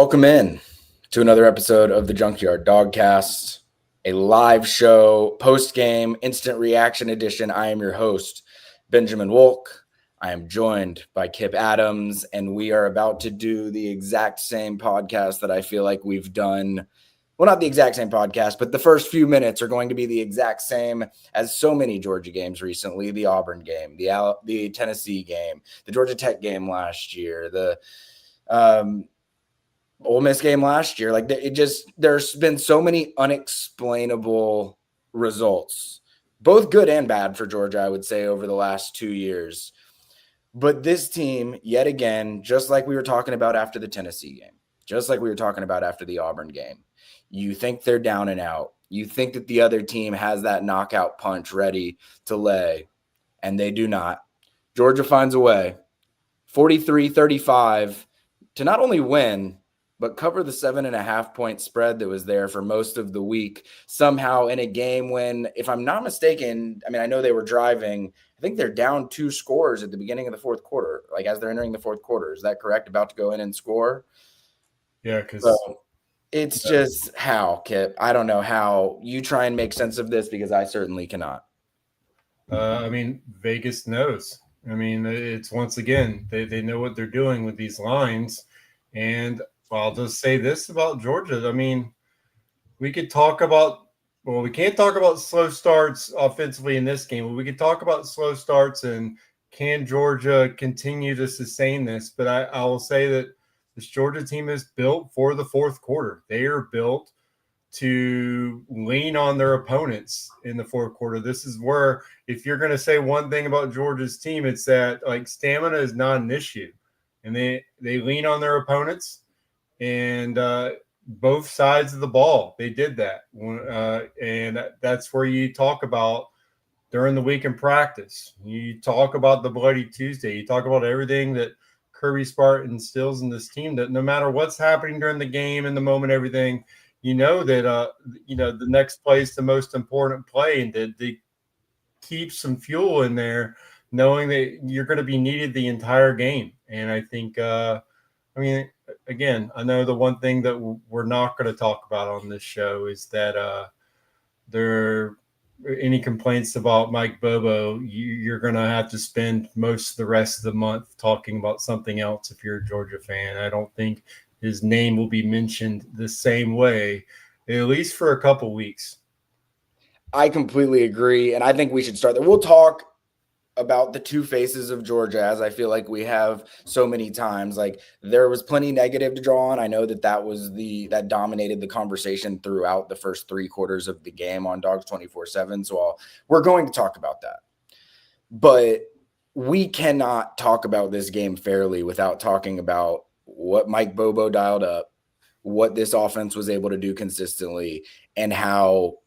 Welcome in to another episode of the Junkyard Dawgcast, a live show, post-game, instant reaction edition. I am your host, Benjamin Wolk. I am joined by Kipp Adams, and we are about to do the exact same podcast that I feel like we've done. Well, not the exact same podcast, but the first few minutes are going to be the exact same as so many Georgia games recently. The Auburn game, the Tennessee game, the Georgia Tech game last year, the Ole Miss game last year. Like there's been so many unexplainable results, both good and bad for Georgia, I would say, over the last 2 years. But this team, yet again, just like we were talking about after the Tennessee game, just like we were talking about after the Auburn game, you think they're down and out. You think that the other team has that knockout punch ready to lay, and they do not. Georgia finds a way, 43-35, to not only win, but cover the 7.5-point spread that was there for most of the week, somehow in a game when, if I'm not mistaken, I know they were driving. I think they're down 2 scores at the beginning of the fourth quarter, like as they're entering the fourth quarter. Is that correct? About to go in and score? Yeah, because it's just how, Kipp. I don't know how you try and make sense of this because I certainly cannot. Vegas knows. It's once again, they know what they're doing with these lines. And I'll just say this about Georgia. We could talk about, we can't talk about slow starts offensively in this game, but we could talk about slow starts and can Georgia continue to sustain this? But I will say that this Georgia team is built for the fourth quarter. They are built to lean on their opponents in the fourth quarter. This is where, if you're going to say one thing about Georgia's team, it's that stamina is not an issue, and they lean on their opponents, and both sides of the ball, they did that. And that's where you talk about during the week in practice. You talk about the Bloody Tuesday. You talk about everything that Kirby Smart instills in this team, that no matter what's happening during the game, in the moment, everything, that the next play is the most important play, and that they keep some fuel in there, knowing that you're going to be needed the entire game. And I think, again, I know the one thing that we're not going to talk about on this show is that there any complaints about Mike Bobo, you're going to have to spend most of the rest of the month talking about something else if you're a Georgia fan. I don't think his name will be mentioned the same way, at least for a couple weeks. I completely agree, and I think we should start there. We'll talk about the two faces of Georgia, as I feel like we have so many times. Like, there was plenty negative to draw on. I know that dominated the conversation throughout the first 3 quarters of the game on Dogs 24/7. So we're going to talk about that. But we cannot talk about this game fairly without talking about what Mike Bobo dialed up, what this offense was able to do consistently, and how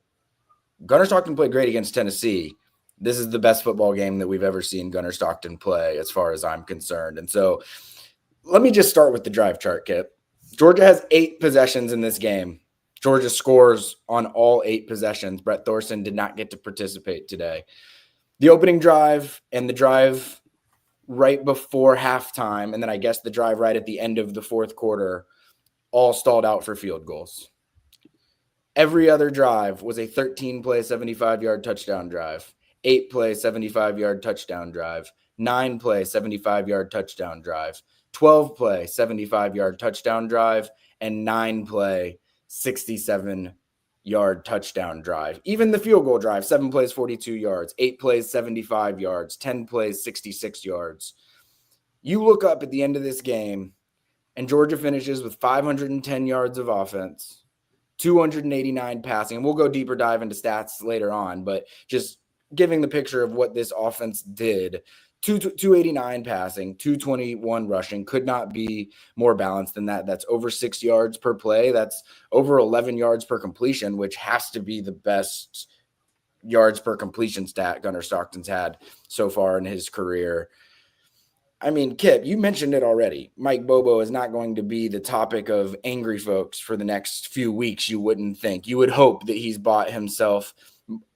Gunnar Stockton played great against Tennessee. This is the best football game that we've ever seen Gunnar Stockton play, as far as I'm concerned. And so let me just start with the drive chart, Kipp. Georgia has 8 possessions in this game. Georgia scores on all 8 possessions. Brett Thorson did not get to participate today. The opening drive and the drive right before halftime, and then I guess the drive right at the end of the fourth quarter, all stalled out for field goals. Every other drive was a 13-play, 75-yard touchdown drive, 8-play, 75-yard touchdown drive, 9-play, 75-yard touchdown drive, 12-play, 75-yard touchdown drive, and 9-play, 67-yard touchdown drive. Even the field goal drive, 7 plays, 42 yards, 8 plays, 75 yards, 10 plays, 66 yards. You look up at the end of this game, and Georgia finishes with 510 yards of offense, 289 passing. And we'll go deeper dive into stats later on, but just giving the picture of what this offense did. 289 passing, 221 rushing, could not be more balanced than that. That's over 6 yards per play. That's over 11 yards per completion, which has to be the best yards per completion stat Gunnar Stockton's had so far in his career. Kipp, you mentioned it already. Mike Bobo is not going to be the topic of angry folks for the next few weeks, you wouldn't think. You would hope that he's bought himself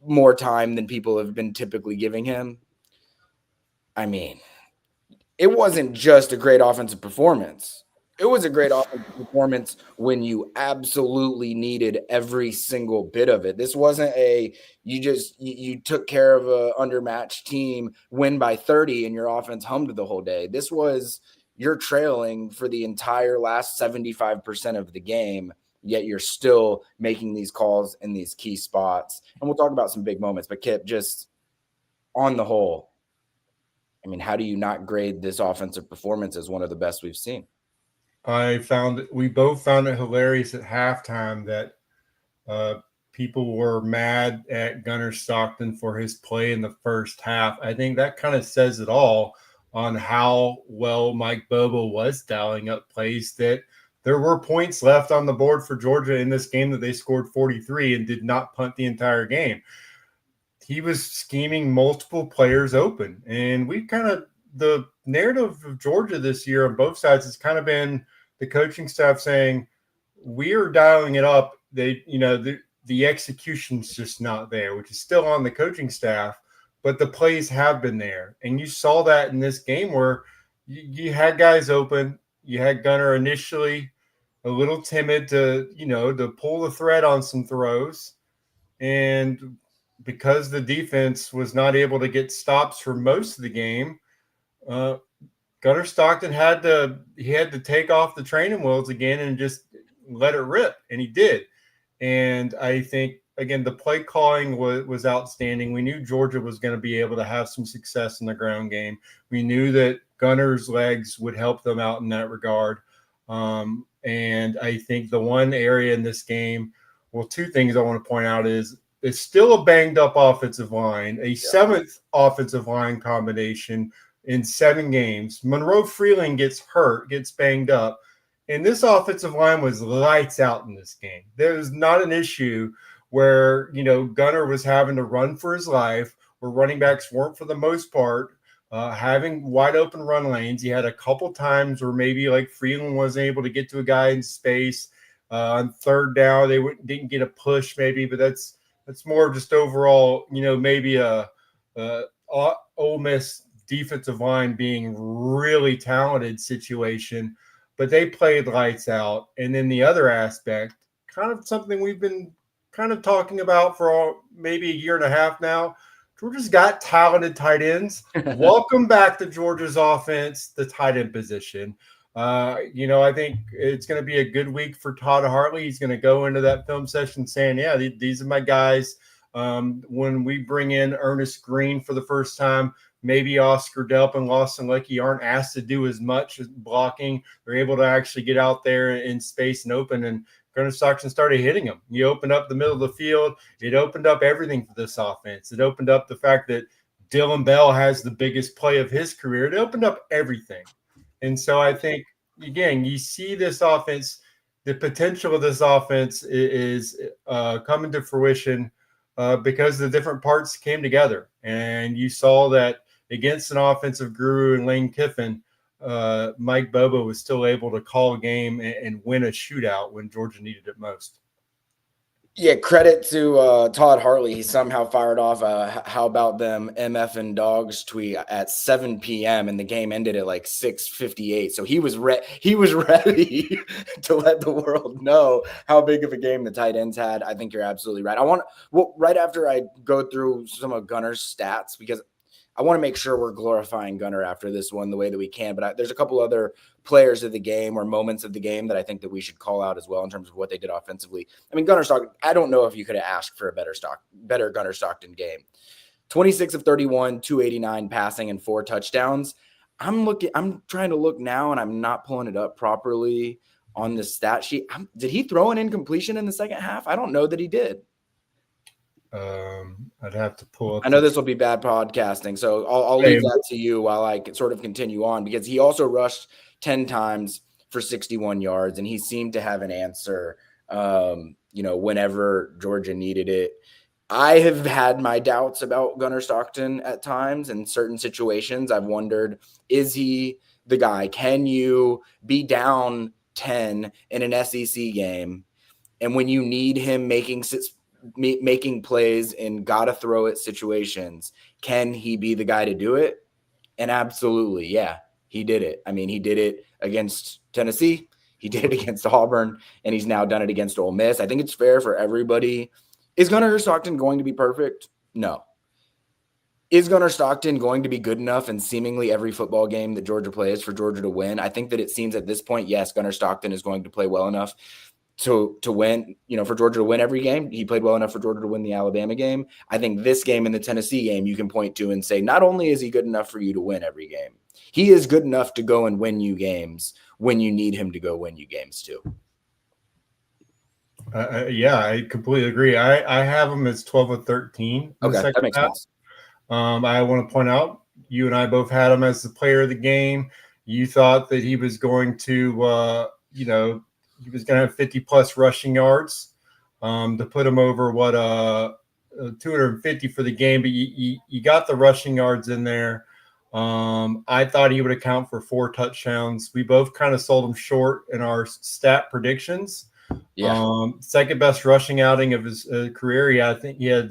more time than people have been typically giving him. It wasn't just a great offensive performance. It was a great offensive performance when you absolutely needed every single bit of it. This wasn't you took care of a undermatched team, win by 30, and your offense hummed the whole day. This was you're trailing for the entire last 75% of the game, yet you're still making these calls in these key spots. And we'll talk about some big moments, but Kipp, just on the whole, I mean, how do you not grade this offensive performance as one of the best we've seen? We both found it hilarious at halftime that people were mad at Gunnar Stockton for his play in the first half. I think that kind of says it all on how well Mike Bobo was dialing up plays, that there were points left on the board for Georgia in this game that they scored 43 and did not punt the entire game. He was scheming multiple players open. And the narrative of Georgia this year on both sides has kind of been the coaching staff saying, we are dialing it up. The execution's just not there, which is still on the coaching staff, but the plays have been there. And you saw that in this game where you had guys open. You had Gunnar initially a little timid to pull the thread on some throws. And because the defense was not able to get stops for most of the game, Gunnar Stockton had to take off the training wheels again and just let it rip, and he did. And I think, again, the play calling was outstanding. We knew Georgia was going to be able to have some success in the ground game. We knew that Gunnar's legs would help them out in that regard. And I think the one area in this game, well, two things I want to point out is it's still a banged-up offensive line, a seventh offensive line combination in 7 games. Monroe Freeland gets hurt, gets banged up. And this offensive line was lights out in this game. There was not an issue where, Gunnar was having to run for his life, where running backs weren't, for the most part, having wide open run lanes. He had a couple times where maybe like Freeland wasn't able to get to a guy in space. On third down, they didn't get a push maybe, but that's more just overall, maybe a Ole Miss defensive line being really talented situation. But they played lights out. And then the other aspect, kind of something we've been kind of talking about for maybe a year and a half now, Georgia's got talented tight ends. Welcome back to Georgia's offense, the tight end position. I think it's going to be a good week for Todd Hartley. He's going to go into that film session saying, yeah, these are my guys. When we bring in Ernest Green for the first time, maybe Oscar Delp and Lawson Leckie aren't asked to do as much as blocking. They're able to actually get out there in space and open, and Gunnar Stockton started hitting them. He opened up the middle of the field. It opened up everything for this offense. It opened up the fact that Dylan Bell has the biggest play of his career. It opened up everything. And so I think, again, you see this offense, the potential of this offense is coming to fruition because the different parts came together. And you saw that against an offensive guru in Lane Kiffin, Mike Bobo was still able to call a game and win a shootout when Georgia needed it most. Yeah, credit to Todd Hartley. He somehow fired off how about them MF and Dogs tweet at 7 p.m. and the game ended at like 6:58. So he was ready to let the world know how big of a game the tight ends had. I think you're absolutely right. Right after I go through some of Gunner's stats, because I want to make sure we're glorifying Gunnar after this one the way that we can. But there's a couple other players of the game or moments of the game that I think that we should call out as well in terms of what they did offensively. I mean, Gunnar Stockton, I don't know if you could have asked for a better Gunnar Stockton game. 26 of 31, 289 passing and 4 touchdowns. I'm trying to look now and I'm not pulling it up properly on the stat sheet. Did he throw an incompletion in the second half? I don't know that he did. I'd have to pull up. I know this will be bad podcasting, so I'll leave that to you while I can sort of continue on, because he also rushed 10 times for 61 yards, and he seemed to have an answer, whenever Georgia needed it. I have had my doubts about Gunnar Stockton at times in certain situations. I've wondered, is he the guy? Can you be down 10 in an SEC game, and when you need him making plays in gotta throw it situations, can he be the guy to do it? And absolutely, yeah, he did it. I mean, he did it against Tennessee. He did it against Auburn, and he's now done it against Ole Miss. I think it's fair for everybody. Is Gunnar Stockton going to be perfect? No. Is Gunnar Stockton going to be good enough in seemingly every football game that Georgia plays for Georgia to win? I think that it seems at this point, yes, Gunnar Stockton is going to play well enough to win, for Georgia to win every game. He played well enough for Georgia to win the Alabama game. I think this game and the Tennessee game you can point to and say, not only is he good enough for you to win every game, he is good enough to go and win you games when you need him to go win you games too. Yeah, I completely agree. I have him as 12 of 13. Okay, that makes sense. I want to point out, you and I both had him as the player of the game. You thought that he was going to, he was going to have 50-plus rushing yards to put him over 250 for the game, but you got the rushing yards in there. I thought he would account for 4 touchdowns. We both kind of sold him short in our stat predictions. Yeah. Second best rushing outing of his career. I think he had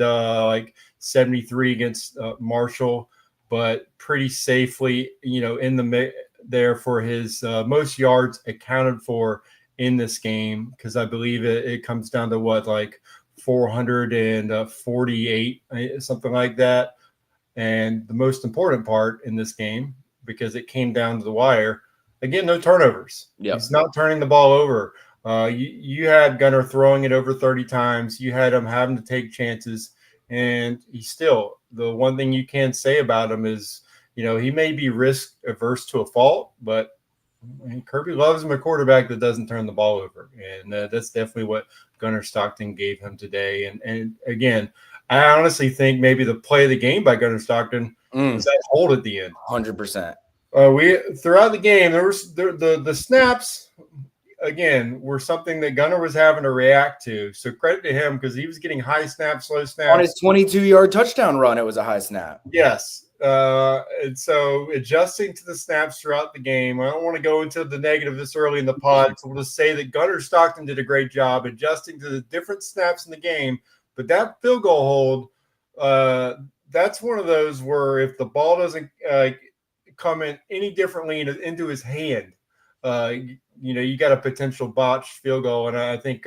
73 against Marshall, but pretty safely, in the there for his most yards accounted for in this game, because I believe it comes down to 448, something like that. And the most important part in this game, because it came down to the wire, again, no turnovers. Yep. He's not turning the ball over. You had Gunnar throwing it over 30 times. You had him having to take chances. And the one thing you can say about him is, he may be risk averse to a fault, but Kirby loves him a quarterback that doesn't turn the ball over. And that's definitely what Gunnar Stockton gave him today. And again, I honestly think maybe the play of the game by Gunnar Stockton was that hold at the end. 100%. We throughout the game, there was the snaps, again, were something that Gunnar was having to react to. So credit to him, because he was getting high snaps, slow snaps. On his 22-yard touchdown run, it was a high snap. Yes. And so adjusting to the snaps throughout the game, I don't want to go into the negative this early in the pod, so we'll just say that Gunnar Stockton did a great job adjusting to the different snaps in the game. But that field goal hold, that's one of those where if the ball doesn't come in any differently into his hand, you got a potential botched field goal. And I think,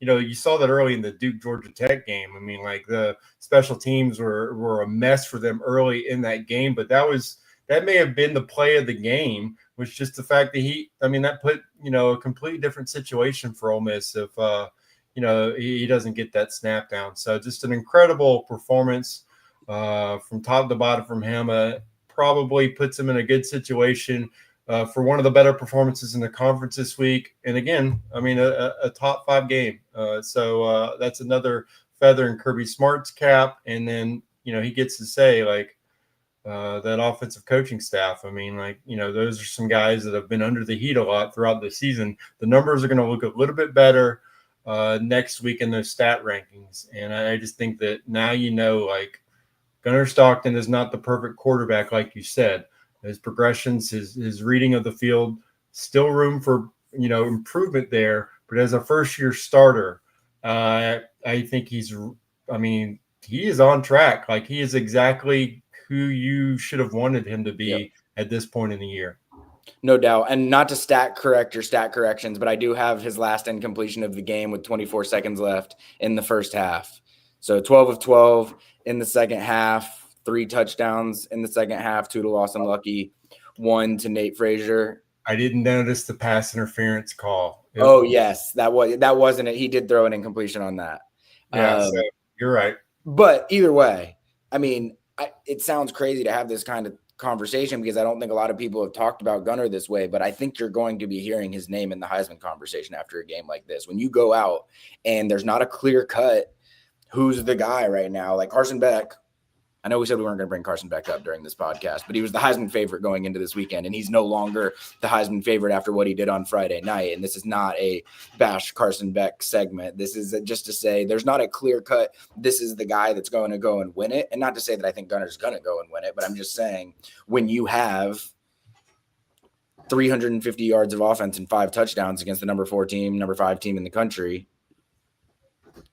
you saw that early in the Duke Georgia Tech game. I mean, the special teams were a mess for them early in that game, but that may have been the play of the game, was just the fact that that put, a completely different situation for Ole Miss if, he doesn't get that snap down. So just an incredible performance from top to bottom from him. Probably puts him in a good situation for one of the better performances in the conference this week. And again, a top 5 game. So that's another feather in Kirby Smart's cap. And then, he gets to say that offensive coaching staff. Those are some guys that have been under the heat a lot throughout the season. The numbers are going to look a little bit better next week in those stat rankings. And I just think that now, Gunnar Stockton is not the perfect quarterback, like you said. His progressions, his reading of the field, still room for, improvement there. But as a first-year starter, I think he is on track. He is exactly who you should have wanted him to be at this point in the year. No doubt. And not to stat correct your stat corrections, but I do have his last incompletion of the game with 24 seconds left in the first half. So 12 of 12 in the second half, 3 touchdowns in the second half, 2 to Lawson Lucky, 1 to Nate Frazier. I didn't notice the pass interference call. Yes, that wasn't it. He did throw an incompletion on that. Yeah, so you're right. But either way, it sounds crazy to have this kind of conversation because I don't think a lot of people have talked about Gunnar this way, but I think you're going to be hearing his name in the Heisman conversation after a game like this. When you go out and there's not a clear cut who's the guy right now, like Carson Beck. I know we said we weren't going to bring Carson Beck up during this podcast, but he was the Heisman favorite going into this weekend, and he's no longer the Heisman favorite after what he did on Friday night. And this is not a bash Carson Beck segment. This is just to say there's not a clear cut, this is the guy that's going to go and win it. And not to say that I think Gunnar's going to go and win it, but I'm just saying when you have 350 yards of offense and 5 touchdowns against the number 5 team in the country,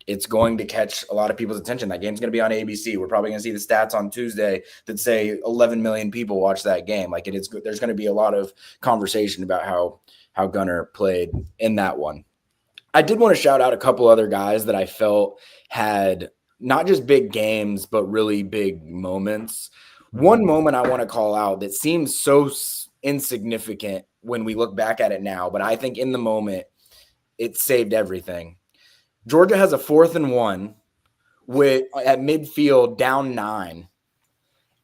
it's going to catch a lot of people's attention. That game's going to be on ABC. We're probably going to see the stats on Tuesday that say 11 million people watch that game. There's going to be a lot of conversation about how Gunner played in that one. I did want to shout out a couple other guys that I felt had not just big games, but really big moments. One moment I want to call out that seems so insignificant when we look back at it now, but I think in the moment it saved everything. Georgia has a 4th and 1 with at midfield down 9.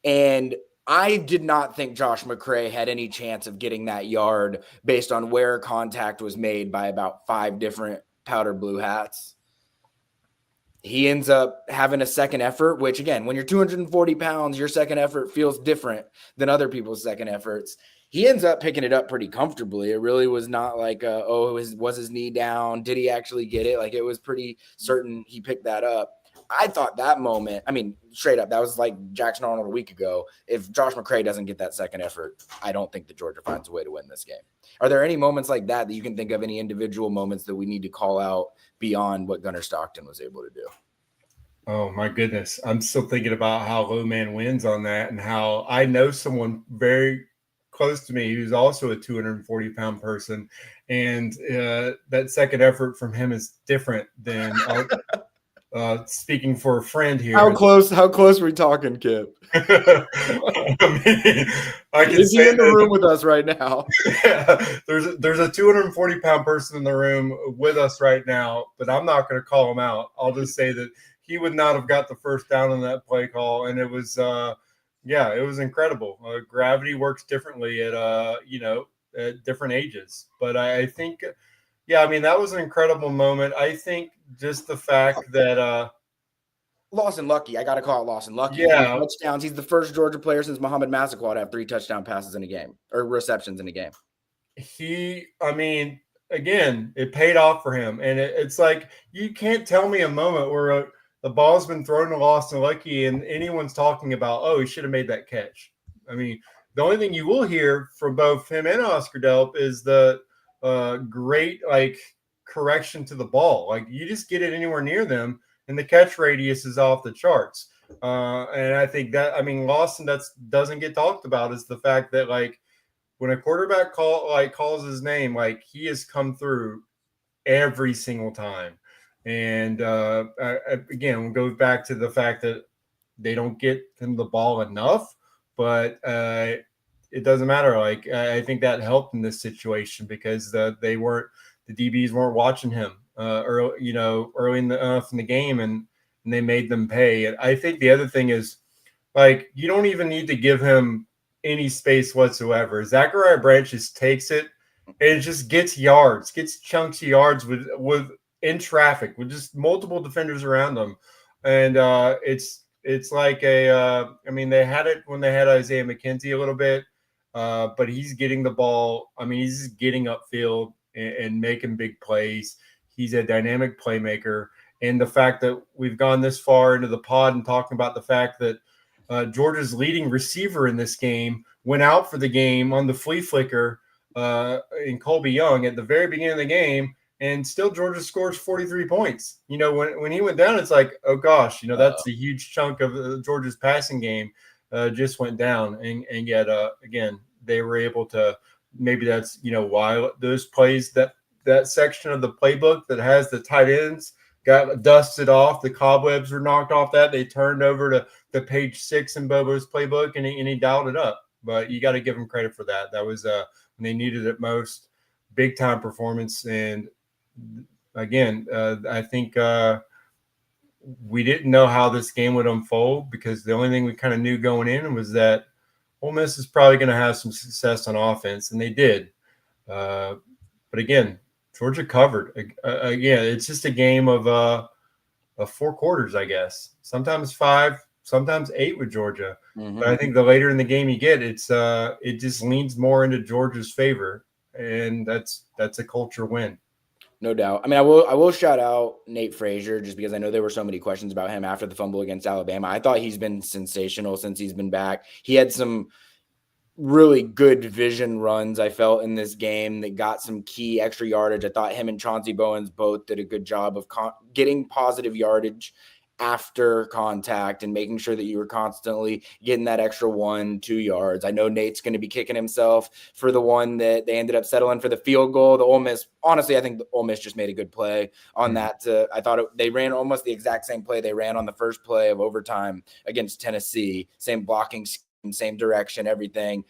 And I did not think Josh McCray had any chance of getting that yard based on where contact was made by about 5 different powder blue hats. He ends up having a second effort, which again, when you're 240 pounds, your second effort feels different than other people's second efforts. He ends up picking it up pretty comfortably. It really was not like, was his knee down? Did he actually get it? Like, it was pretty certain he picked that up. I thought that moment, I mean, straight up, that was like Jackson Arnold a week ago. If Josh McCray doesn't get that second effort, I don't think that Georgia finds a way to win this game. Are there any moments like that you can think of, any individual moments that we need to call out beyond what Gunner Stockton was able to do? Oh, my goodness. I'm still thinking about how low man wins on that, and how I know someone very close to me who's also a 240-pound person, and that second effort from him is different than speaking for a friend here. How close are we talking, Kipp? Is he in the room with us right now? Yeah, there's a 240-pound person in the room with us right now, but I'm not going to call him out. I'll just say that he would not have got the first down in that play call, and it was it was incredible. Gravity works differently at different ages, but I think that was an incredible moment. I think just the fact that Lawson Lucky, I got to call it Lawson Lucky. Yeah. 3 touchdowns. He's the first Georgia player since Muhammad Massaquoi to have 3 touchdown passes in a game, or receptions in a game. Again, it paid off for him. And it's like, you can't tell me a moment where the ball's been thrown to Lawson Lucky and anyone's talking about, oh, he should have made that catch. I mean, the only thing you will hear from both him and Oscar Delp is the great, correction to the ball. Like, you just get it anywhere near them, and the catch radius is off the charts. And I think that, Lawson, doesn't get talked about is the fact that, when a quarterback calls his name, he has come through every single time. And again, we'll go back to the fact that they don't get him the ball enough, but it doesn't matter. I think that helped in this situation because the DBs weren't watching him early enough in the game, and they made them pay. And I think the other thing is, you don't even need to give him any space whatsoever. Zachariah Branch just takes it and just gets chunks of yards with in traffic with just multiple defenders around them. And it's like they had it when they had Isaiah McKenzie a little bit, but he's getting the ball. He's just getting upfield and making big plays. He's a dynamic playmaker. And the fact that we've gone this far into the pod and talking about the fact that Georgia's leading receiver in this game went out for the game on the flea flicker in Colby Young at the very beginning of the game, and still Georgia scores 43 points. When he went down, it's like, oh gosh, that's a huge chunk of Georgia's passing game just went down. And yet, again, they were able to, maybe that's, why those plays, that section of the playbook that has the tight ends got dusted off, the cobwebs were knocked off that. They turned over to the page 6 in Bobo's playbook, and he dialed it up. But you got to give him credit for that. That was when they needed it most, big time performance. And again, I think we didn't know how this game would unfold because the only thing we kind of knew going in was that Ole Miss is probably going to have some success on offense, and they did. But again, Georgia covered. Again, it's just a game of 4 quarters, I guess. Sometimes 5, sometimes 8 with Georgia. Mm-hmm. But I think the later in the game you get, it just leans more into Georgia's favor, and that's a culture win. No doubt. I will shout out Nate Frazier just because I know there were so many questions about him after the fumble against Alabama. I thought he's been sensational since he's been back. He had some really good vision runs, I felt, in this game that got some key extra yardage. I thought him and Chauncey Bowens both did a good job of getting positive yardage after contact and making sure that you were constantly getting that extra 1-2 yards. I know Nate's going to be kicking himself for the one that they ended up settling for the field goal. The Ole Miss, honestly, I think the Ole Miss just made a good play on that. I thought they ran almost the exact same play they ran on the first play of overtime against Tennessee. Same blocking scheme, same direction, everything.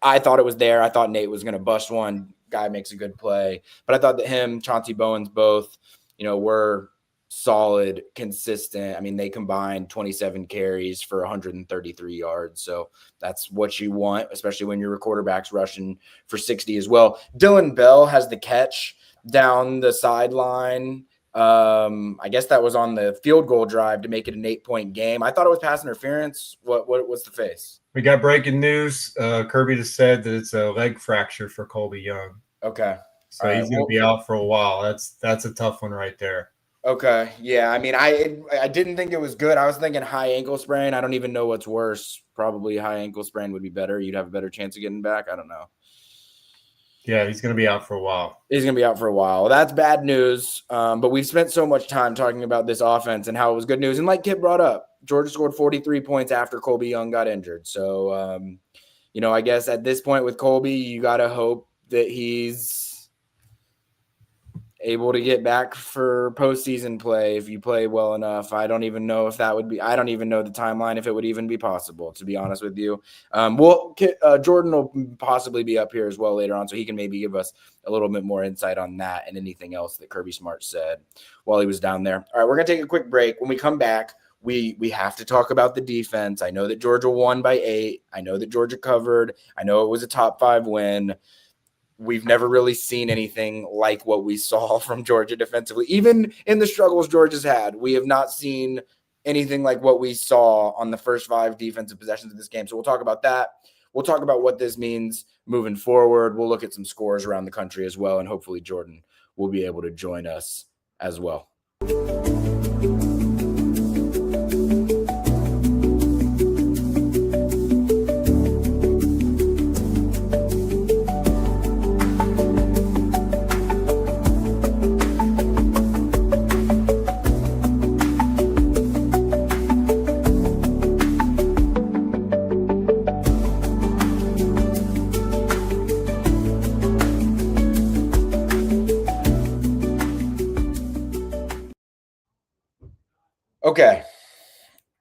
I thought it was there. I thought Nate was going to bust one. Guy makes a good play. But I thought that him, Chauncey Bowens, both, were solid, consistent. I mean, they combined 27 carries for 133 yards. So that's what you want, especially when your quarterback's rushing for 60 as well. Dylan Bell has the catch down the sideline. I guess that was on the field goal drive to make it an 8-point game. I thought it was pass interference. What's the face? We got breaking news. Kirby just said that it's a leg fracture for Colby Young. Okay. So he's going to be out for a while. That's a tough one right there. Okay. Yeah. I mean, I didn't think it was good. I was thinking high ankle sprain. I don't even know what's worse. Probably high ankle sprain would be better. You'd have a better chance of getting back. I don't know. Yeah, he's going to be out for a while. He's going to be out for a while. That's bad news. But we've spent so much time talking about this offense and how it was good news. And like Kipp brought up, Georgia scored 43 points after Colby Young got injured. So, I guess at this point with Colby, you got to hope that he's able to get back for postseason play if you play well enough. I don't even know if that would be – I don't even know the timeline if it would even be possible, to be honest with you. Jordan will possibly be up here as well later on, so he can maybe give us a little bit more insight on that and anything else that Kirby Smart said while he was down there. All right, we're going to take a quick break. When we come back, we have to talk about the defense. I know that Georgia won by 8. I know that Georgia covered. I know it was a top 5 win. We've never really seen anything like what we saw from Georgia defensively. Even in the struggles Georgia's had, we have not seen anything like what we saw on the first 5 defensive possessions of this game. So we'll talk about that. We'll talk about what this means moving forward. We'll look at some scores around the country as well, and hopefully Jordan will be able to join us as well. Okay.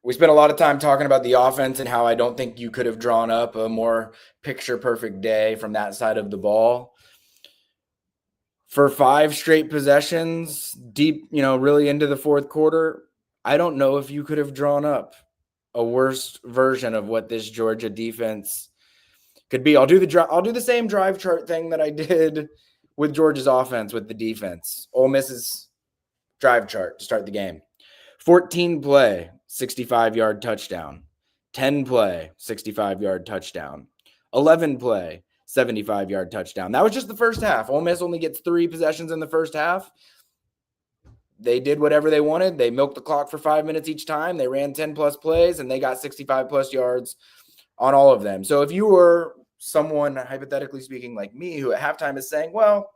We spent a lot of time talking about the offense and how I don't think you could have drawn up a more picture-perfect day from that side of the ball. For 5 straight possessions, deep, really into the fourth quarter, I don't know if you could have drawn up a worse version of what this Georgia defense could be. I'll do the same drive chart thing that I did with Georgia's offense with the defense. Ole Miss's drive chart to start the game. 14 play, 65-yard touchdown. 10 play, 65-yard touchdown. 11 play, 75-yard touchdown. That was just the first half. Ole Miss only gets 3 possessions in the first half. They did whatever they wanted. They milked the clock for 5 minutes each time. They ran 10-plus plays, and they got 65-plus yards on all of them. So if you were someone, hypothetically speaking, like me, who at halftime is saying, well,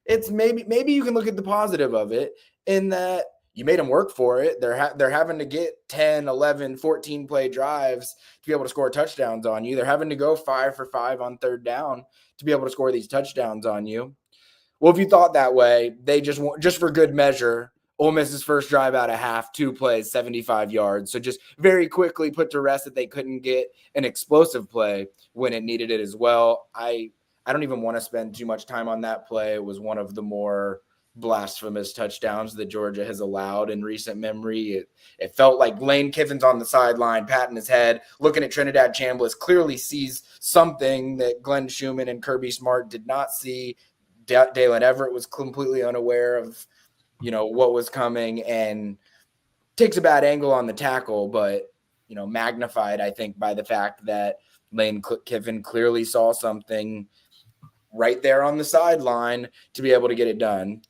it's maybe you can look at the positive of it in that you made them work for it. They're having to get 10, 11, 14 play drives to be able to score touchdowns on you. They're having to go 5 for 5 on third down to be able to score these touchdowns on you. Well, if you thought that way, they just for good measure, Ole Miss's first drive out of half, 2 plays, 75 yards. So just very quickly put to rest that they couldn't get an explosive play when it needed it as well. I don't even want to spend too much time on that play. It was one of the more blasphemous touchdowns that Georgia has allowed in recent memory. It felt like Lane Kiffin's on the sideline, patting his head, looking at Trinidad Chambliss, clearly sees something that Glenn Schumann and Kirby Smart did not see. Dalen Everett was completely unaware of, what was coming, and takes a bad angle on the tackle, but, magnified, I think, by the fact that Lane Kiffin clearly saw something right there on the sideline to be able to get it done.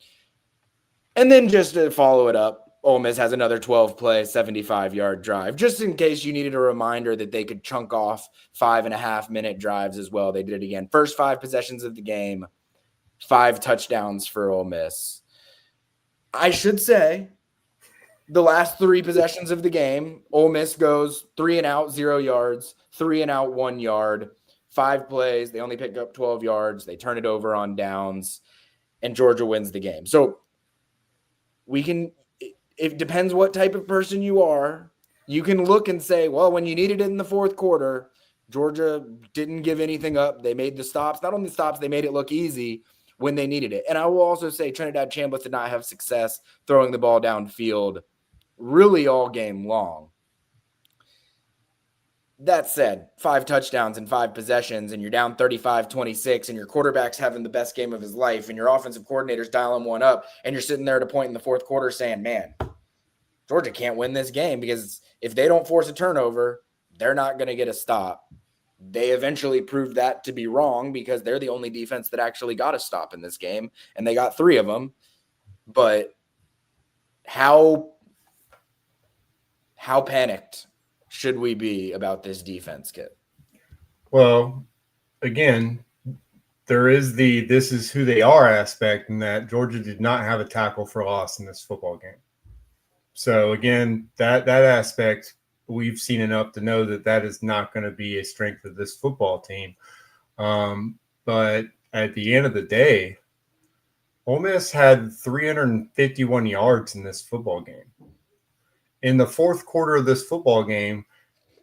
And then just to follow it up, Ole Miss has another 12-play, 75-yard drive, just in case you needed a reminder that they could chunk off 5.5-minute drives as well. They did it again. First 5 possessions of the game, 5 touchdowns for Ole Miss. I should say the last 3 possessions of the game, Ole Miss goes 3 and out, 0 yards, 3 and out, 1 yard, 5 plays. They only pick up 12 yards. They turn it over on downs, and Georgia wins the game. So it depends what type of person you are. You can look and say, well, when you needed it in the fourth quarter, Georgia didn't give anything up. They made the stops. Not only stops, they made it look easy when they needed it. And I will also say Trinidad Chambliss did not have success throwing the ball downfield really all game long. That said, 5 touchdowns and 5 possessions, and you're down 35-26, and your quarterback's having the best game of his life, and your offensive coordinator's dialing one up, and you're sitting there at a point in the fourth quarter saying, man, Georgia can't win this game because if they don't force a turnover, they're not going to get a stop. They eventually proved that to be wrong because they're the only defense that actually got a stop in this game, and they got 3 of them. But how panicked should we be about this defense, Kip? Well, again, there is the this is who they are aspect in that Georgia did not have a tackle for loss in this football game. So, again, that aspect, we've seen enough to know that is not going to be a strength of this football team. But at the end of the day, Ole Miss had 351 yards in this football game. In the fourth quarter of this football game,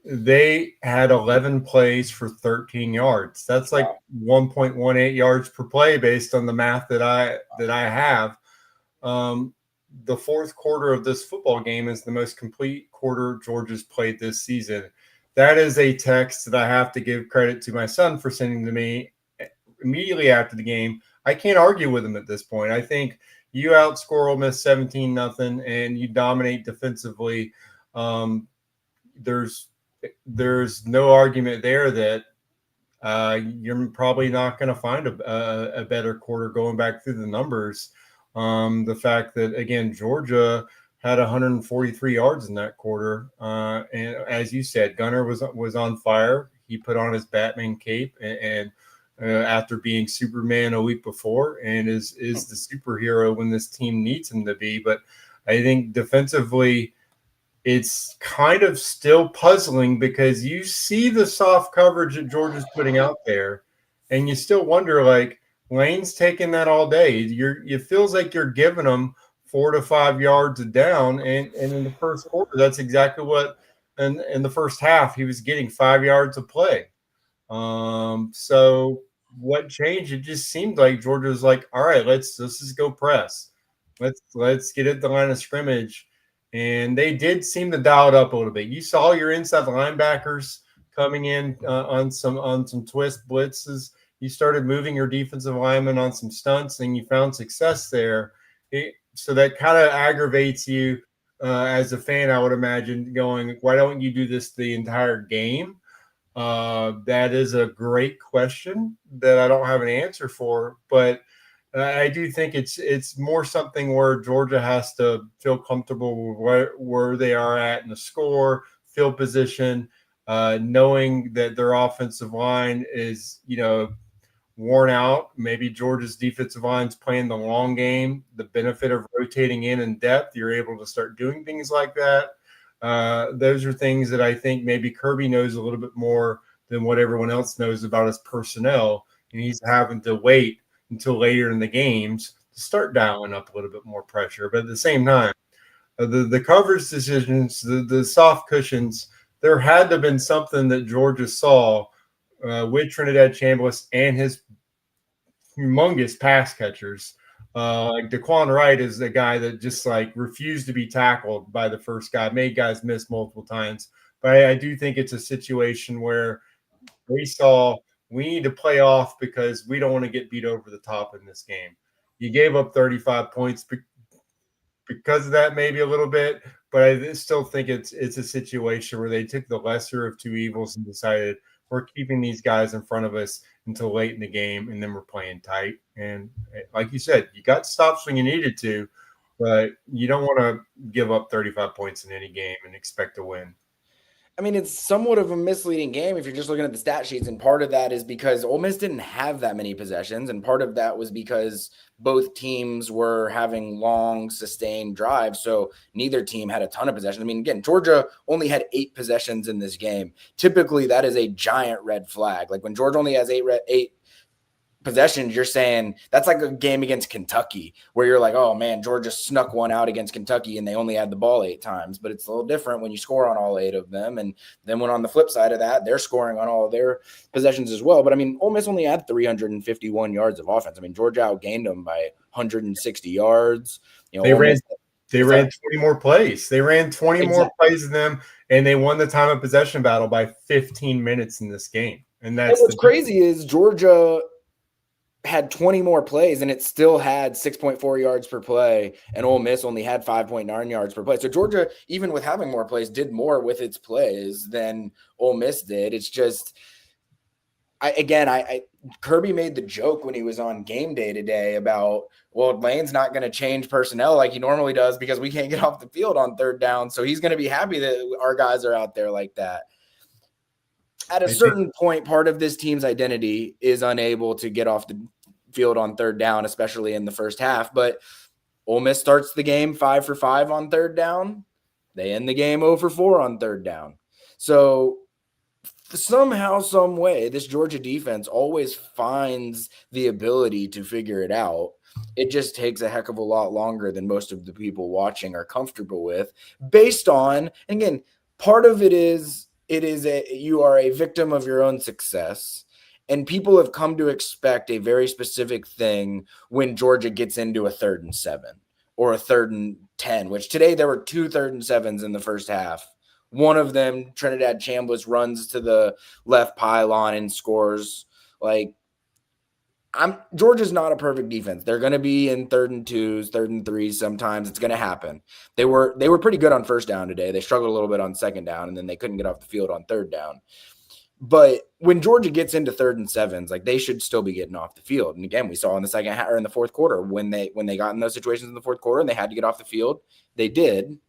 they had 11 plays for 13 yards. That's like 1.18 yards per play based on the math that I have. The fourth quarter of this football game is the most complete quarter Georgia's played this season. That is a text that I have to give credit to my son for sending to me immediately after the game. I can't argue with him at this point. I think you outscore Ole Miss 17-0 and you dominate defensively. There's no argument there that you're probably not going to find a better quarter going back through the numbers. The fact that, again, Georgia had 143 yards in that quarter. And as you said, Gunner was on fire. He put on his Batman cape and after being Superman a week before and is the superhero when this team needs him to be. But I think defensively, it's kind of still puzzling because you see the soft coverage that Georgia's putting out there, and you still wonder, like, Lane's taking that all day. It feels like you're giving them 4 to 5 yards a down, and in the first quarter, that's exactly what. And in the first half, he was getting 5 yards of play. So what changed? It just seemed like Georgia was like, all right, let's just go press. Let's get at the line of scrimmage. And they did seem to dial it up a little bit. You saw your inside linebackers coming in on some twist blitzes. You started moving your defensive linemen on some stunts, and you found success there. So that kind of aggravates you as a fan, I would imagine, going, why don't you do this the entire game? That is a great question that I don't have an answer for, but I do think it's more something where Georgia has to feel comfortable with where they are at in the score, field position, knowing that their offensive line is, worn out. Maybe Georgia's defensive line's playing the long game. The benefit of rotating in depth, you're able to start doing things like that. Those are things that I think maybe Kirby knows a little bit more than what everyone else knows about his personnel, and he's having to wait until later in the games to start dialing up a little bit more pressure. But at the same time, the coverage decisions, the soft cushions, there had to have been something that Georgia saw with Trinidad Chambliss and his humongous pass catchers. Like Daquan Wright is the guy that just refused to be tackled by the first guy, made guys miss multiple times. But I do think it's a situation where they saw we need to play off because we don't want to get beat over the top in this game. You gave up 35 points because of that, maybe a little bit, but I still think it's a situation where they took the lesser of two evils and decided we're keeping these guys in front of us until late in the game, and then we're playing tight. And like you said, you got stops when you needed to, but you don't want to give up 35 points in any game and expect to win. I mean, it's somewhat of a misleading game if you're just looking at the stat sheets, and part of that is because Ole Miss didn't have that many possessions, and part of that was because both teams were having long, sustained drives, so neither team had a ton of possessions. I mean, again, Georgia only had 8 possessions in this game. Typically, that is a giant red flag. Like when Georgia only has eight possessions, you're saying that's like a game against Kentucky where you're like, oh man, Georgia snuck one out against Kentucky and they only had the ball 8 times. But it's a little different when you score on all 8 of them. And then when on the flip side of that, they're scoring on all of their possessions as well. But I mean, Ole Miss only had 351 yards of offense. I mean, Georgia outgained them by 160 yards. You know, they ran 20 more plays. They ran 20 more plays than them, and they won the time of possession battle by 15 minutes in this game. And what's crazy is Georgia had 20 more plays and it still had 6.4 yards per play, and Ole Miss only had 5.9 yards per play. So Georgia, even with having more plays, did more with its plays than Ole Miss did. It's just, Kirby made the joke when he was on game day today about, well, Lane's not going to change personnel like he normally does because we can't get off the field on third down. So he's going to be happy that our guys are out there like that. At a certain point, part of this team's identity is unable to get off the field on third down, especially in the first half. But Ole Miss starts the game 5 for 5 on third down. They end the game 0 for 4 on third down. So somehow, some way, this Georgia defense always finds the ability to figure it out. It just takes a heck of a lot longer than most of the people watching are comfortable with, based on, and again, part of it is, you are a victim of your own success, and people have come to expect a very specific thing when Georgia gets into a 3rd and 7 or a 3rd and 10, which today there were 2 3rd and 7s in the first half. One of them, Trinidad Chambliss runs to the left pylon and scores. Like, Georgia's not a perfect defense. They're going to be in 3rd and 2s, 3rd and 3s sometimes. It's going to happen. They were pretty good on first down today. They struggled a little bit on second down, and then they couldn't get off the field on third down. But when Georgia gets into 3rd and 7s, like, they should still be getting off the field. And again, we saw in the second half or in the fourth quarter when they got in those situations in the fourth quarter and they had to get off the field, they did.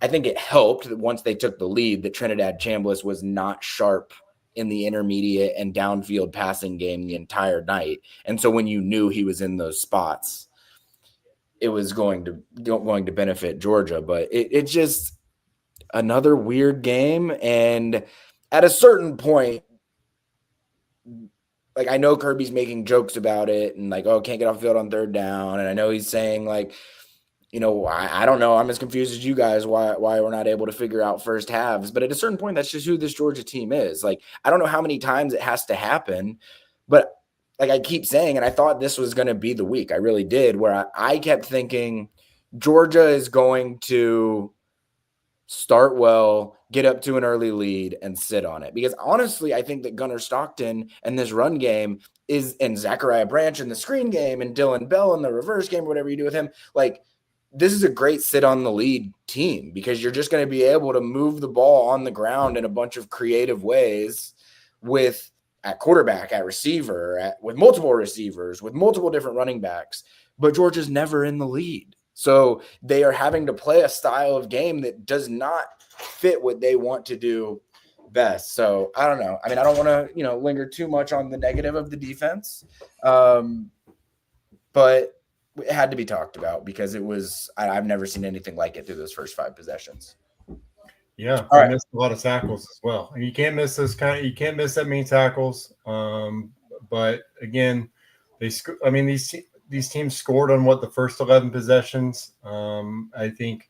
I think it helped that once they took the lead that Trinidad Chambliss was not sharp in the intermediate and downfield passing game the entire night. And so when you knew he was in those spots, it was going to benefit Georgia. But it's just another weird game. And at a certain point, like, I know Kirby's making jokes about it and like, oh, can't get off the field on third down. And I know he's saying like, you know, I don't know. I'm as confused as you guys why we're not able to figure out first halves. But at a certain point, that's just who this Georgia team is. Like, I don't know how many times it has to happen, but like I keep saying, and I thought this was going to be the week. I really did, where I kept thinking Georgia is going to start well, get up to an early lead, and sit on it. Because honestly, I think that Gunnar Stockton and this run game and Zachariah Branch in the screen game and Dylan Bell in the reverse game, whatever you do with him, like, this is a great sit on the lead team because you're just going to be able to move the ball on the ground in a bunch of creative ways at quarterback, at receiver, with multiple receivers, with multiple different running backs. But Georgia's never in the lead. So they are having to play a style of game that does not fit what they want to do best. So I don't know. I mean, I don't want to, linger too much on the negative of the defense. But it had to be talked about because I've never seen anything like it through those first 5 possessions. Yeah, they missed a lot of tackles as well. And you can't miss you can't miss that many tackles. But again, these teams scored on the first 11 possessions. I think,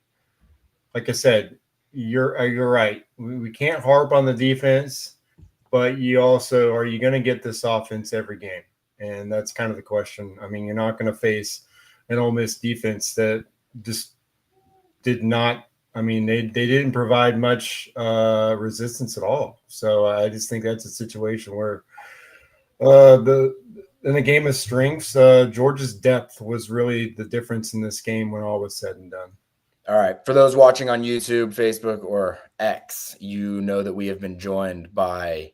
like I said, you're right. We can't harp on the defense, but you also, are you going to get this offense every game? And that's kind of the question. I mean, you're not going to face an Ole Miss defense that just did not. I mean, they didn't provide much resistance at all. So I just think that's a situation where in a game of strengths, Georgia's depth was really the difference in this game when all was said and done. All right. For those watching on YouTube, Facebook, or X, you know that we have been joined by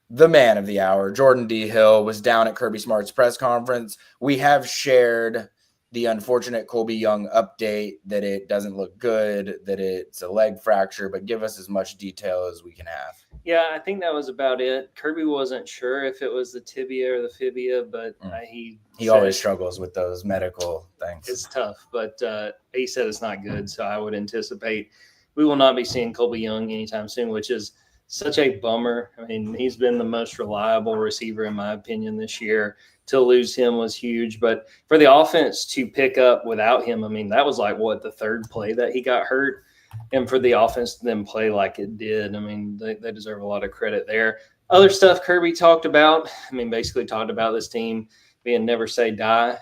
the man of the hour. Jordan D. Hill was down at Kirby Smart's press conference. We have shared the unfortunate Colby Young update that it doesn't look good, that it's a leg fracture, but give us as much detail as we can have. Yeah, I think that was about it. Kirby wasn't sure if it was the tibia or the fibia, but he always struggles with those medical things. It's tough, but he said it's not good. So I would anticipate we will not be seeing Colby Young anytime soon, which is such a bummer. I mean, he's been the most reliable receiver, in my opinion, this year. To lose him was huge. But for the offense to pick up without him, I mean, that was like, the third play that he got hurt? And for the offense to then play like it did, I mean, they deserve a lot of credit there. Other stuff Kirby talked about, basically talked about this team being never say die.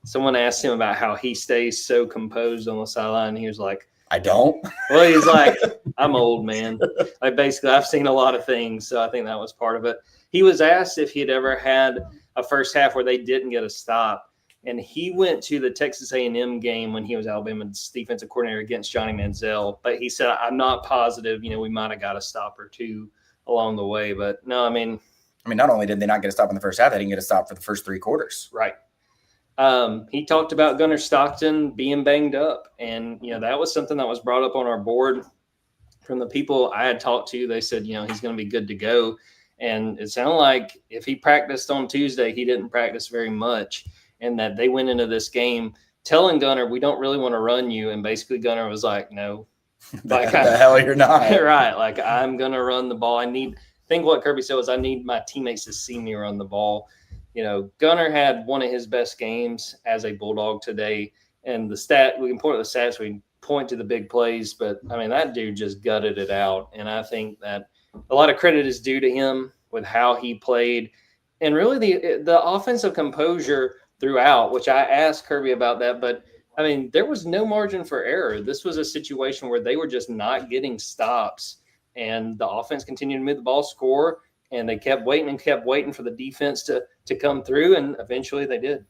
Someone asked him about how he stays so composed on the sideline. He was like, I don't. Well, he's like, I'm old, man. Like, basically, I've seen a lot of things, so I think that was part of it. He was asked if he had ever had a first half where they didn't get a stop, and he went to the Texas A&M game when he was Alabama's defensive coordinator against Johnny Manziel, but he said, I'm not positive, we might have got a stop or two along the way, but no, not only did they not get a stop in the first half, they didn't get a stop for the first three quarters. Right. He talked about Gunnar Stockton being banged up, and that was something that was brought up on our board from the people I had talked to. They said, he's going to be good to go, and it sounded like if he practiced on Tuesday, he didn't practice very much, and that they went into this game telling Gunnar, we don't really want to run you, and basically Gunnar was like, no, like the hell you're not. Right, like I'm going to run the ball. I think what Kirby said was, I need my teammates to see me run the ball. Gunnar had one of his best games as a Bulldog today, and we can point to the stats, we can point to the big plays, but that dude just gutted it out, and I think that a lot of credit is due to him with how he played, and really the offensive composure throughout, which I asked Kirby about that, but there was no margin for error. This was a situation where they were just not getting stops, and the offense continued to move the ball, score, and they kept waiting for the defense to come through, and eventually they did.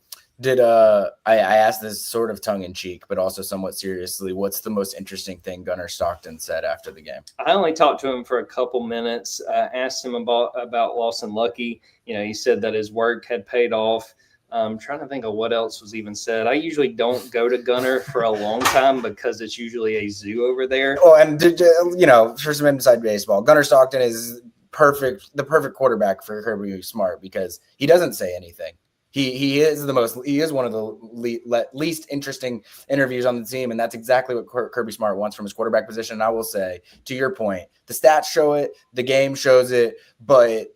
I asked this sort of tongue in cheek, but also somewhat seriously, what's the most interesting thing Gunnar Stockton said after the game? I only talked to him for a couple minutes. Asked him about Lawson Lucky. He said that his work had paid off. I'm trying to think of what else was even said. I usually don't go to Gunnar for a long time because it's usually a zoo over there. Oh, and for some inside baseball, Gunnar Stockton is the perfect quarterback for Kirby Smart because he doesn't say anything. He is one of the least interesting interviews on the team, and that's exactly what Kirby Smart wants from his quarterback position. And I will say, to your point, the stats show it, the game shows it, but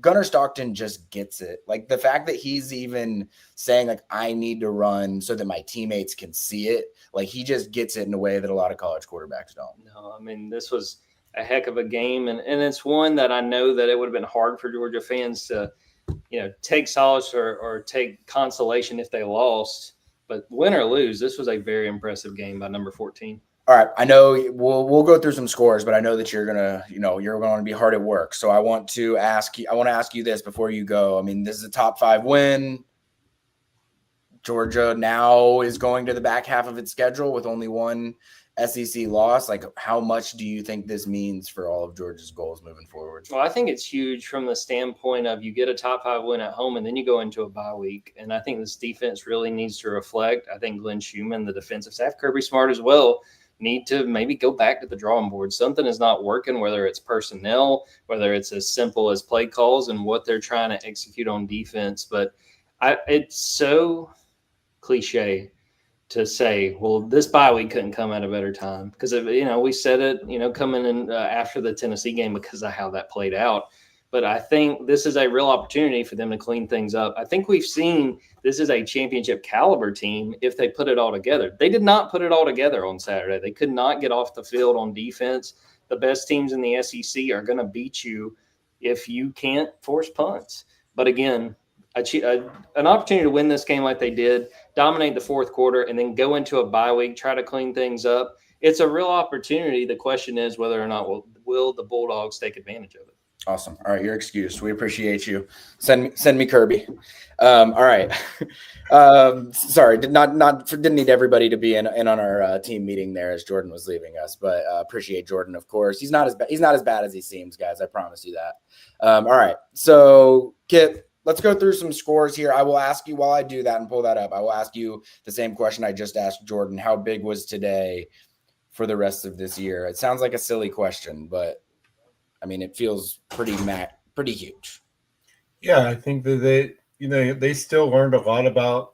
Gunnar Stockton just gets it. Like the fact that he's even saying like, I need to run so that my teammates can see it. Like he just gets it in a way that a lot of college quarterbacks don't. No, this was a heck of a game. And it's one that I know that it would have been hard for Georgia fans to, take solace or take consolation if they lost. But win or lose, this was a very impressive game by number 14. All right, I know we'll go through some scores, but I know that you're gonna be hard at work. So I want to ask you this before you go. This is a top 5 win. Georgia now is going to the back half of its schedule with only one SEC loss. Like, how much do you think this means for all of Georgia's goals moving forward? Well, I think it's huge from the standpoint of you get a top 5 win at home and then you go into a bye week. And I think this defense really needs to reflect. I think Glenn Schumann, the defensive staff, Kirby Smart as well, need to maybe go back to the drawing board. Something is not working, whether it's personnel, whether it's as simple as play calls and what they're trying to execute on defense. But it's so cliche to say, well, this bye week couldn't come at a better time because we said it, coming in after the Tennessee game because of how that played out. But I think this is a real opportunity for them to clean things up. I think we've seen this is a championship caliber team if they put it all together. They did not put it all together on Saturday. They could not get off the field on defense. The best teams in the SEC are going to beat you if you can't force punts. But again, an opportunity to win this game like they did, dominate the fourth quarter, and then go into a bye week, try to clean things up. It's a real opportunity. The question is whether or not will the Bulldogs take advantage of it. Awesome. All right, you're excused. We appreciate you. Send me Kirby. All right. Sorry, didn't need everybody to be in on our team meeting there as Jordan was leaving us, but appreciate Jordan, of course. He's not as bad as he seems, guys. I promise you that. All right. So Kipp, let's go through some scores here. I will ask you while I do that and pull that up. I will ask you the same question I just asked Jordan. How big was today for the rest of this year? It sounds like a silly question, but I mean, it feels pretty huge. Yeah, I think that they still learned a lot about,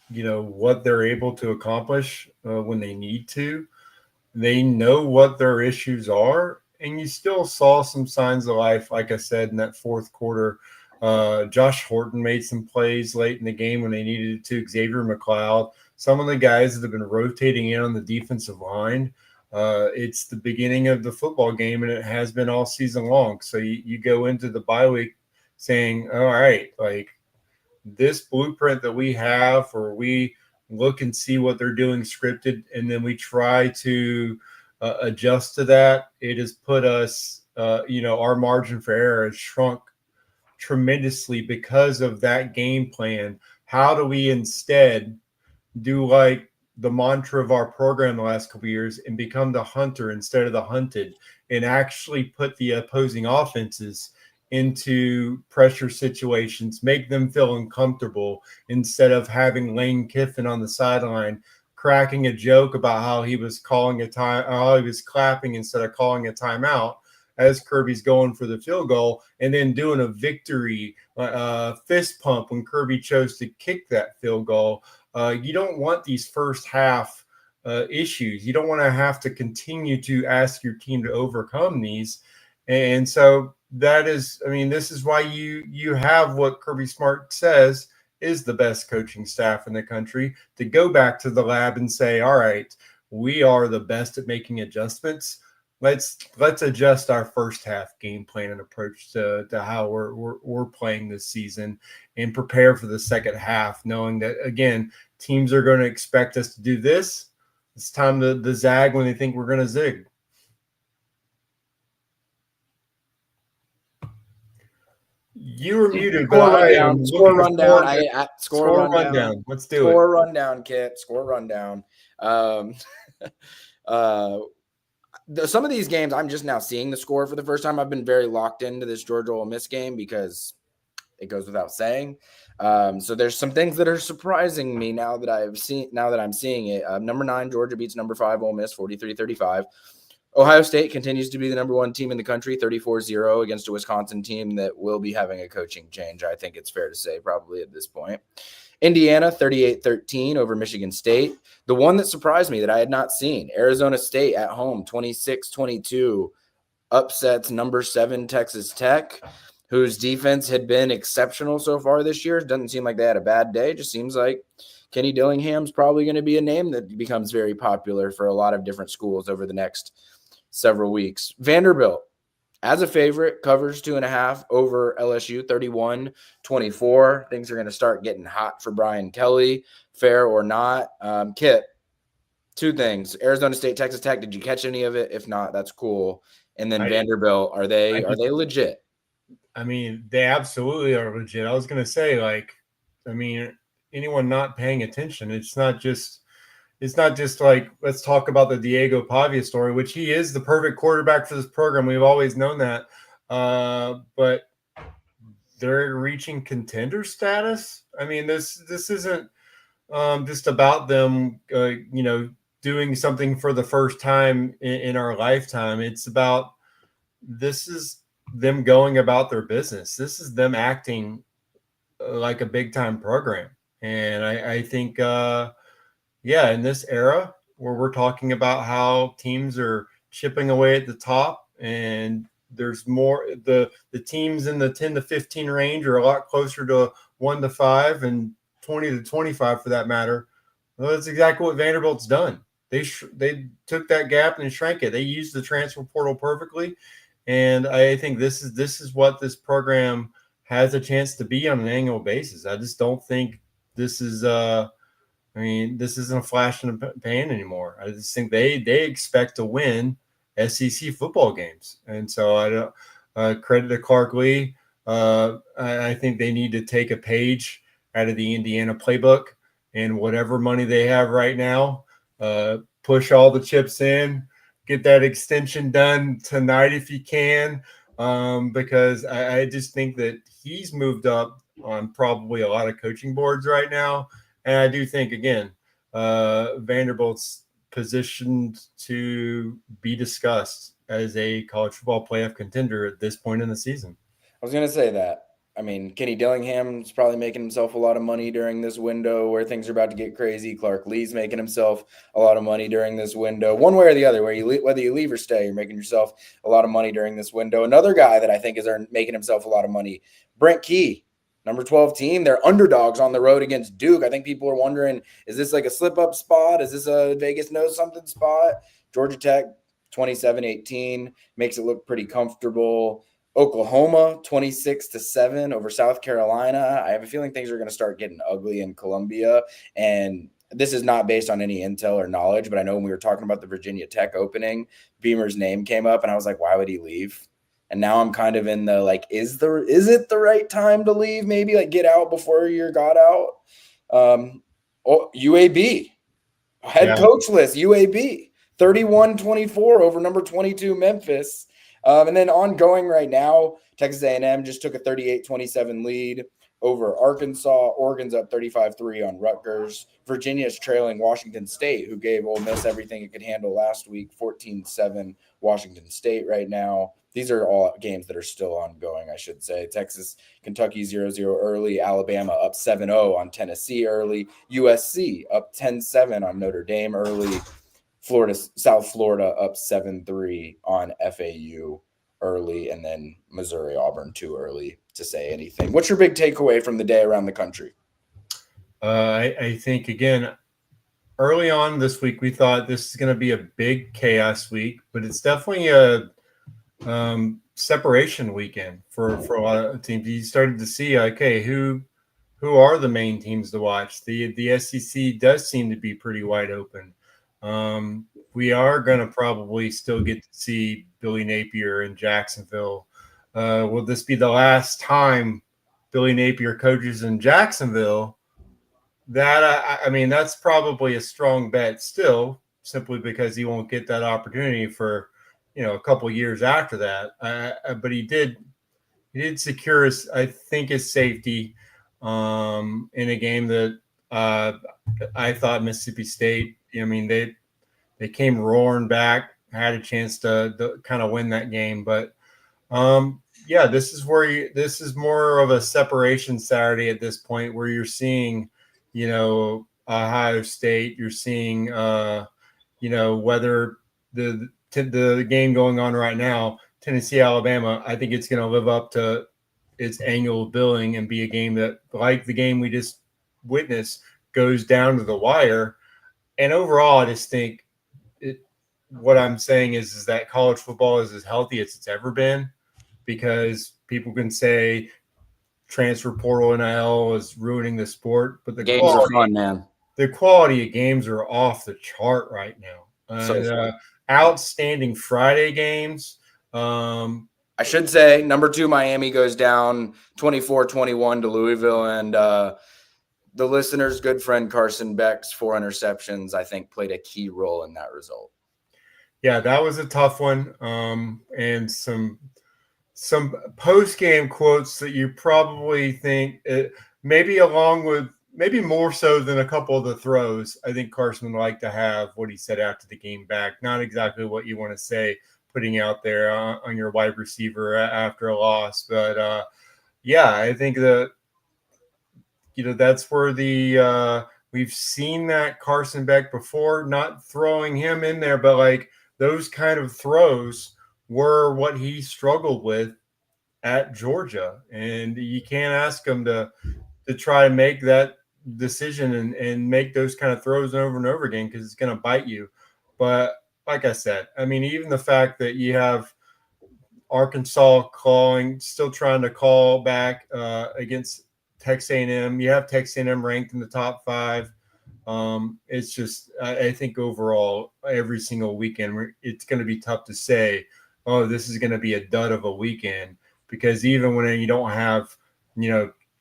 what they're able to accomplish when they need to. They know what their issues are, and you still saw some signs of life. Like I said, in that fourth quarter, Josh Horton made some plays late in the game when they needed it to. Xavier McLeod, some of the guys that have been rotating in on the defensive line. It's the beginning of the football game, and it has been all season long. So you go into the bye week saying, all right, like this blueprint that we have, or we look and see what they're doing scripted, and then we try to adjust to that. It has put us, our margin for error has shrunk tremendously because of that game plan. How do we instead do like the mantra of our program the last couple of years and become the hunter instead of the hunted, and actually put the opposing offenses into pressure situations, make them feel uncomfortable, instead of having Lane Kiffin on the sideline cracking a joke about how he was calling a time, how he was clapping instead of calling a timeout as Kirby's going for the field goal, and then doing a victory fist pump when Kirby chose to kick that field goal. You don't want these first half issues. You don't want to have to continue to ask your team to overcome these. And so this is why you have what Kirby Smart says is the best coaching staff in the country, to go back to the lab and say, all right, we are the best at making adjustments. Let's adjust our first half game plan and approach to how we're playing this season, and prepare for the second half, knowing that, again, teams are going to expect us to do this. It's time to zag when they think we're going to zig. You were muted, but Score rundown. Score rundown. Let's do it. Score rundown, Kit. Score rundown. Some of these games, I'm just now seeing the score for the first time. I've been very locked into this Georgia Ole Miss game because it goes without saying. So there's some things that are surprising me now that I'm seeing it. Number 9, Georgia beats number 5 Ole Miss 43-35. Ohio State continues to be the number 1 team in the country, 34-0 against a Wisconsin team that will be having a coaching change. I think it's fair to say probably at this point. Indiana, 38-13 over Michigan State. The one that surprised me that I had not seen, Arizona State at home, 26-22, upsets number 7 Texas Tech, whose defense had been exceptional so far this year. It doesn't seem like they had a bad day. It just seems like Kenny Dillingham's probably going to be a name that becomes very popular for a lot of different schools over the next several weeks. Vanderbilt, as a favorite, covers 2.5 over LSU, 31-24. Things are going to start getting hot for Brian Kelly, fair or not. Kit, 2 things. Arizona State, Texas Tech, did you catch any of it? If not, that's cool. And then Vanderbilt, are they legit? I mean, they absolutely are legit. I was going to say, anyone not paying attention, it's not just like, let's talk about the Diego Pavia story, which he is the perfect quarterback for this program. We've always known that. But they're reaching contender status. I mean, this isn't just about them, doing something for the first time in our lifetime. It's about, this is them going about their business. This is them acting like a big time program. And I think, in this era where we're talking about how teams are chipping away at the top, and there's more, the teams in the 10 to 15 range are a lot closer to 1 to 5 and 20 to 25 for that matter. Well, that's exactly what Vanderbilt's done. They took that gap and shrank it. They used the transfer portal perfectly. And I think this is what this program has a chance to be on an annual basis. I just don't think this is this isn't a flash in the pan anymore. I just think they expect to win SEC football games. And so I don't credit to Clark Lee. I think they need to take a page out of the Indiana playbook, and whatever money they have right now, push all the chips in, get that extension done tonight if you can, because I just think that he's moved up on probably a lot of coaching boards right now. And I do think, again, Vanderbilt's positioned to be discussed as a college football playoff contender at this point in the season. I was going to say that. I mean, Kenny Dillingham's probably making himself a lot of money during this window where things are about to get crazy. Clark Lee's making himself a lot of money during this window. One way or the other, whether you leave or stay, you're making yourself a lot of money during this window. Another guy that I think is making himself a lot of money, Brent Key, number 12 team. They're underdogs on the road against Duke. I think people are wondering, is this like a slip-up spot? Is this a Vegas knows something spot? Georgia Tech, 27-18, makes it look pretty comfortable. Oklahoma 26-7 over South Carolina. I have a feeling things are going to start getting ugly in Columbia. And this is not based on any intel or knowledge, but I know when we were talking about the Virginia Tech opening, Beamer's name came up and I was like, why would he leave? And now I'm kind of in the like, is it the right time to leave? Maybe like get out before you're got out. UAB, head coachless, UAB 31-24 over number 22 Memphis. And then ongoing right now, Texas A&M just took a 38-27 lead over Arkansas. Oregon's up 35-3 on Rutgers. Virginia's trailing Washington State, who gave Ole Miss everything it could handle last week, 14-7 Washington State right now. These are all games that are still ongoing, I should say. Texas, Kentucky 0-0 early. Alabama up 7-0 on Tennessee early. USC up 10-7 on Notre Dame early. South Florida up 7-3 on FAU early, and then Missouri, Auburn too early to say anything. What's your big takeaway from the day around the country? I think, again, early on this week, we thought this is going to be a big chaos week, but it's definitely a separation weekend for a lot of teams. You started to see, okay, who are the main teams to watch? The SEC does seem to be pretty wide open. We are going to probably still get to see Billy Napier in Jacksonville. Will this be the last time Billy Napier coaches in Jacksonville? That I mean, that's probably a strong bet still, simply because he won't get that opportunity for a couple years after that. But he did secure his safety in a game that I thought Mississippi State. I mean, they came roaring back, had a chance to kind of win that game. But this is more of a separation Saturday at this point, where you're seeing, Ohio State, you're seeing, whether the game going on right now, Tennessee, Alabama, I think it's going to live up to its annual billing and be a game that, like the game we just witnessed, goes down to the wire. And overall, I just think what I'm saying is that college football is as healthy as it's ever been, because people can say transfer portal NIL is ruining the sport, but the games are fun, man. The quality of games are off the chart right now. Outstanding Friday games. I should say number 2 Miami goes down 24-21 to Louisville, and the listener's good friend Carson Beck's 4 interceptions, I think, played a key role in that result. Yeah, that was a tough one. And some post-game quotes that you probably think maybe more so than a couple of the throws. I think Carson would like to have what he said after the game back. Not exactly what you want to say putting out there on your wide receiver after a loss. But, I think that, that's where we've seen that Carson Beck before, not throwing him in there, but like those kind of throws were what he struggled with at Georgia. And you can't ask him to try to make that decision and make those kind of throws over and over again, because it's going to bite you. But like I said, I mean, even the fact that you have Arkansas still trying to call back against Texas A&M. You have Texas A&M ranked in the top 5. It's just, I think overall, every single weekend, it's going to be tough to say, oh, this is going to be a dud of a weekend, because even when you don't have,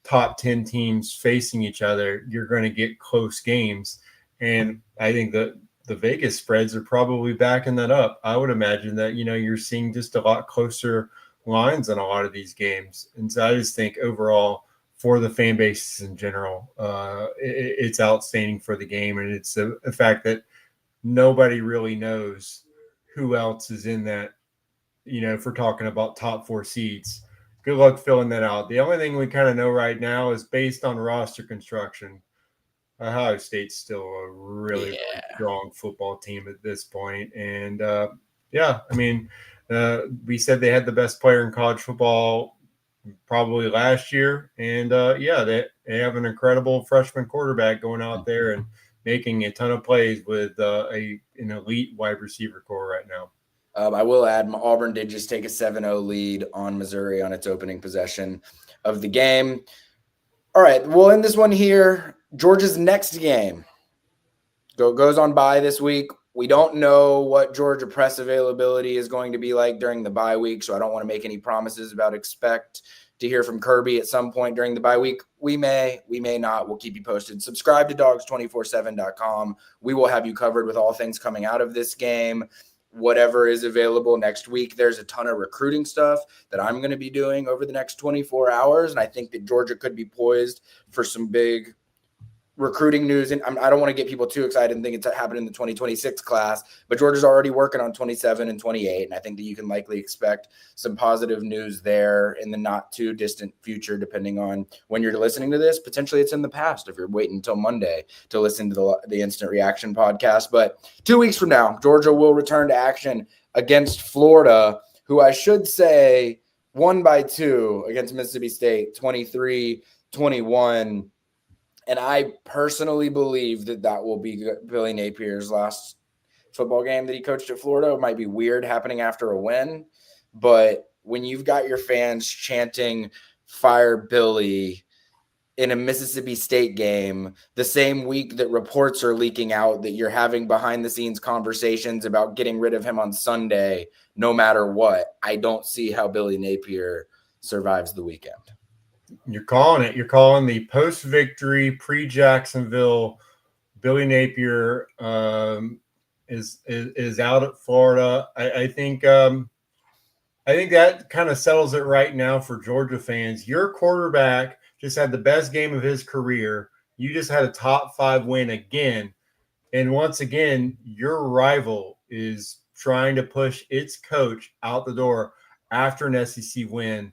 top 10 teams facing each other, you're going to get close games. And I think that the Vegas spreads are probably backing that up. I would imagine that, you're seeing just a lot closer lines on a lot of these games. And so I just think overall, for the fan bases in general. It's outstanding for the game, and it's a fact that nobody really knows who else is in that. If we're talking about top 4 seeds, good luck filling that out. The only thing we kind of know right now is based on roster construction. Ohio State's still a really strong football team at this point. And we said they had the best player in college football probably last year. And they have an incredible freshman quarterback going out there and making a ton of plays with an elite wide receiver core right now. I will add, Auburn did just take a 7-0 lead on Missouri on its opening possession of the game. All right, we'll end this one here. Georgia's next game goes on bye this week. We don't know what Georgia press availability is going to be like during the bye week, so I don't want to make any promises about expect to hear from Kirby at some point during the bye week. We may not. We'll keep you posted. Subscribe to dogs247.com. We will have you covered with all things coming out of this game. Whatever is available next week. There's a ton of recruiting stuff that I'm going to be doing over the next 24 hours. And I think that Georgia could be poised for some big recruiting news. And I don't want to get people too excited and think it's happening in the 2026 class, but Georgia's already working on 27 and 28. And I think that you can likely expect some positive news there in the not too distant future, depending on when you're listening to this. Potentially it's in the past if you're waiting until Monday to listen to the Instant Reaction podcast. But 2 weeks from now, Georgia will return to action against Florida, who I should say won by 2 against Mississippi State, 23-21. And I personally believe that will be Billy Napier's last football game that he coached at Florida. It might be weird happening after a win, but when you've got your fans chanting "Fire Billy" in a Mississippi State game, the same week that reports are leaking out that you're having behind-the-scenes conversations about getting rid of him on Sunday, no matter what, I don't see how Billy Napier survives the weekend. You're calling it. You're calling the post-victory, pre-Jacksonville. Billy Napier is out at Florida. I think that kind of settles it right now for Georgia fans. Your quarterback just had the best game of his career. You just had a top 5 win again, and once again, your rival is trying to push its coach out the door after an SEC win.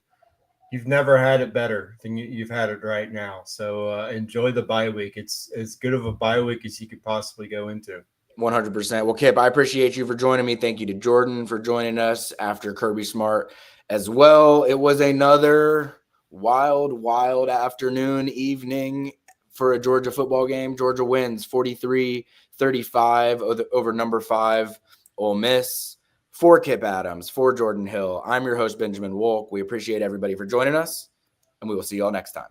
You've never had it better than you've had it right now. So enjoy the bye week. It's as good of a bye week as you could possibly go into. 100%. Well, Kipp, I appreciate you for joining me. Thank you to Jordan for joining us after Kirby Smart as well. It was another wild afternoon, evening for a Georgia football game. Georgia wins 43-35 over number 5 Ole Miss. For Kipp Adams, for Jordan Hill, I'm your host, Benjamin Wolk. We appreciate everybody for joining us, and we will see you all next time.